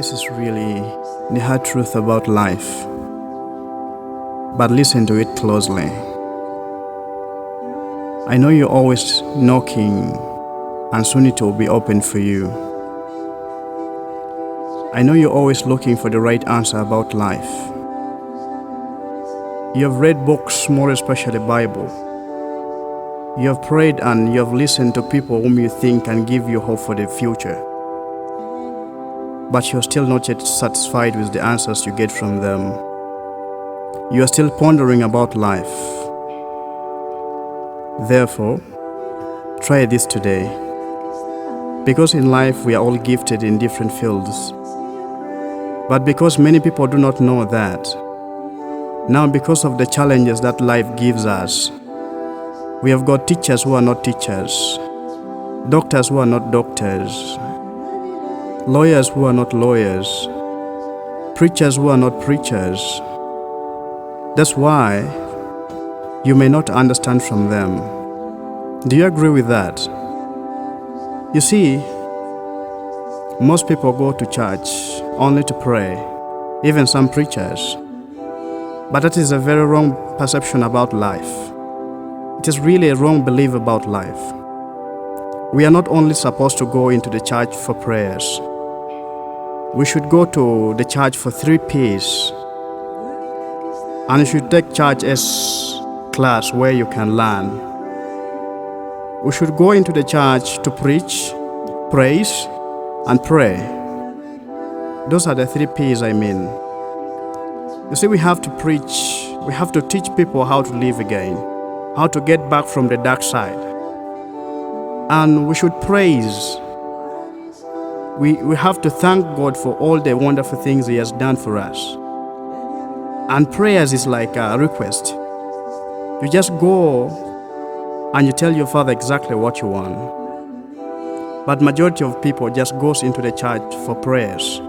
This is really the hard truth about life. But listen to it closely. I know you're always knocking, and soon it will be open for you. I know you're always looking for the right answer about life. You have read books, more especially Bible. You have prayed and you have listened to people whom you think can give you hope for the future. But you're still not yet satisfied with the answers you get from them. You are still pondering about life. Therefore, try this today. Because in life we are all gifted in different fields. But because many people do not know that, now because of the challenges that life gives us, we have got teachers who are not teachers, doctors who are not doctors, lawyers who are not lawyers, preachers who are not preachers. That's why you may not understand from them. Do you agree with that? You see, most people go to church only to pray, even some preachers. But that is a very wrong perception about life. It is really a wrong belief about life. We are not only supposed to go into the church for prayers. We should go to the church for 3 P's. And you should take church as class where you can learn. We should go into the church to preach, praise, and pray. Those are the 3 P's I mean. You see, we have to preach, we have to teach people how to live again, how to get back from the dark side. And we should praise. We have to thank God for all the wonderful things He has done for us. And prayers is like a request. You just go and you tell your Father exactly what you want. But majority of people just goes into the church for prayers.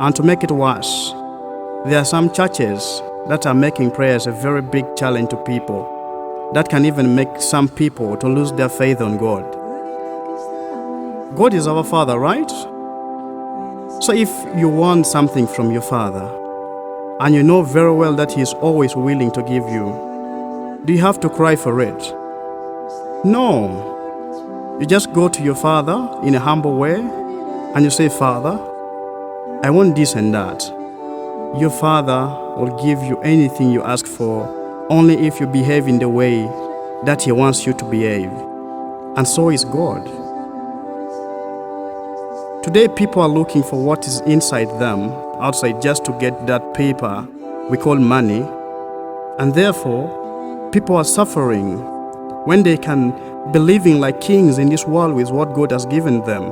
And to make it worse, there are some churches that are making prayers a very big challenge to people that can even make some people to lose their faith on God. God is our Father, right? So if you want something from your Father, and you know very well that He is always willing to give you, do you have to cry for it? No. You just go to your Father in a humble way, and you say, Father, I want this and that. Your Father will give you anything you ask for, only if you behave in the way that He wants you to behave. And so is God. Today, people are looking for what is inside them, outside, just to get that paper we call money. And therefore, people are suffering when they can be living like kings in this world with what God has given them.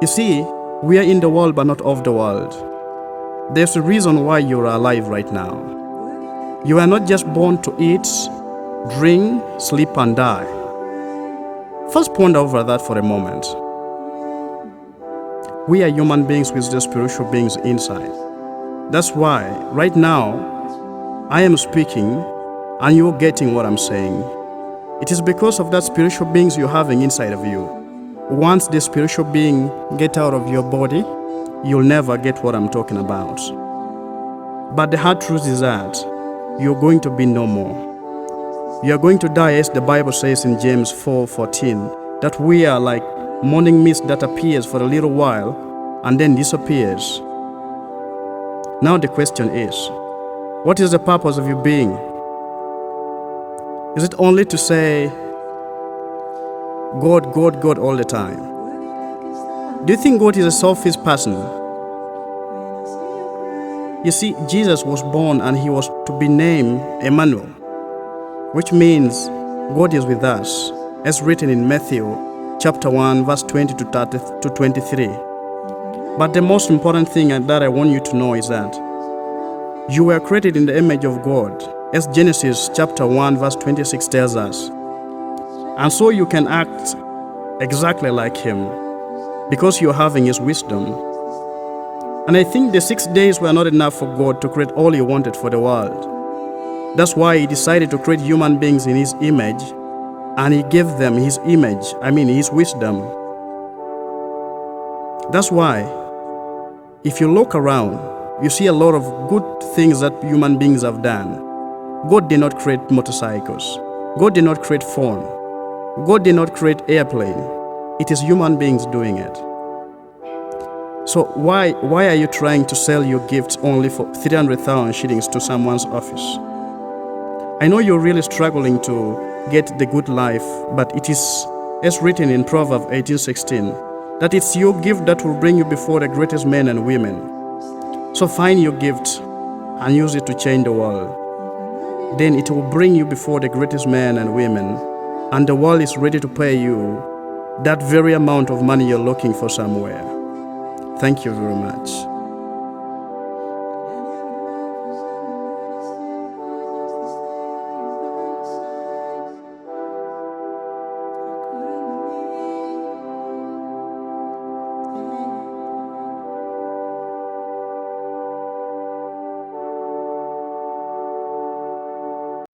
You see, we are in the world but not of the world. There's a reason why you're alive right now. You are not just born to eat, drink, sleep, and die. First, ponder over that for a moment. We are human beings with the spiritual beings inside. That's why, right now, I am speaking and you're getting what I'm saying. It is because of that spiritual beings you're having inside of you. Once the spiritual being get out of your body, you'll never get what I'm talking about. But the hard truth is that you're going to be no more. You're going to die, as the Bible says in James 4:14, that we are like morning mist that appears for a little while and then disappears. Now the question is, what is the purpose of your being? Is it only to say, God, God, God all the time? Do you think God is a selfish person? You see, Jesus was born and He was to be named Emmanuel, which means God is with us, as written in Matthew chapter 1, verse 20 to 23. But the most important thing that I want you to know is that you were created in the image of God, as Genesis chapter 1, verse 26 tells us. And so you can act exactly like Him, because you're having His wisdom. And I think the 6 days were not enough for God to create all He wanted for the world. That's why He decided to create human beings in His image, and He gave them His image, His wisdom. That's why, if you look around, you see a lot of good things that human beings have done. God did not create motorcycles. God did not create phone. God did not create airplane. It is human beings doing it. So why are you trying to sell your gifts only for 300,000 shillings to someone's office? I know you're really struggling to get the good life, but it is as written in Proverbs 18:16 that it's your gift that will bring you before the greatest men and women. So find your gift and use it to change the world. Then it will bring you before the greatest men and women, and the world is ready to pay you that very amount of money you're looking for somewhere. Thank you very much.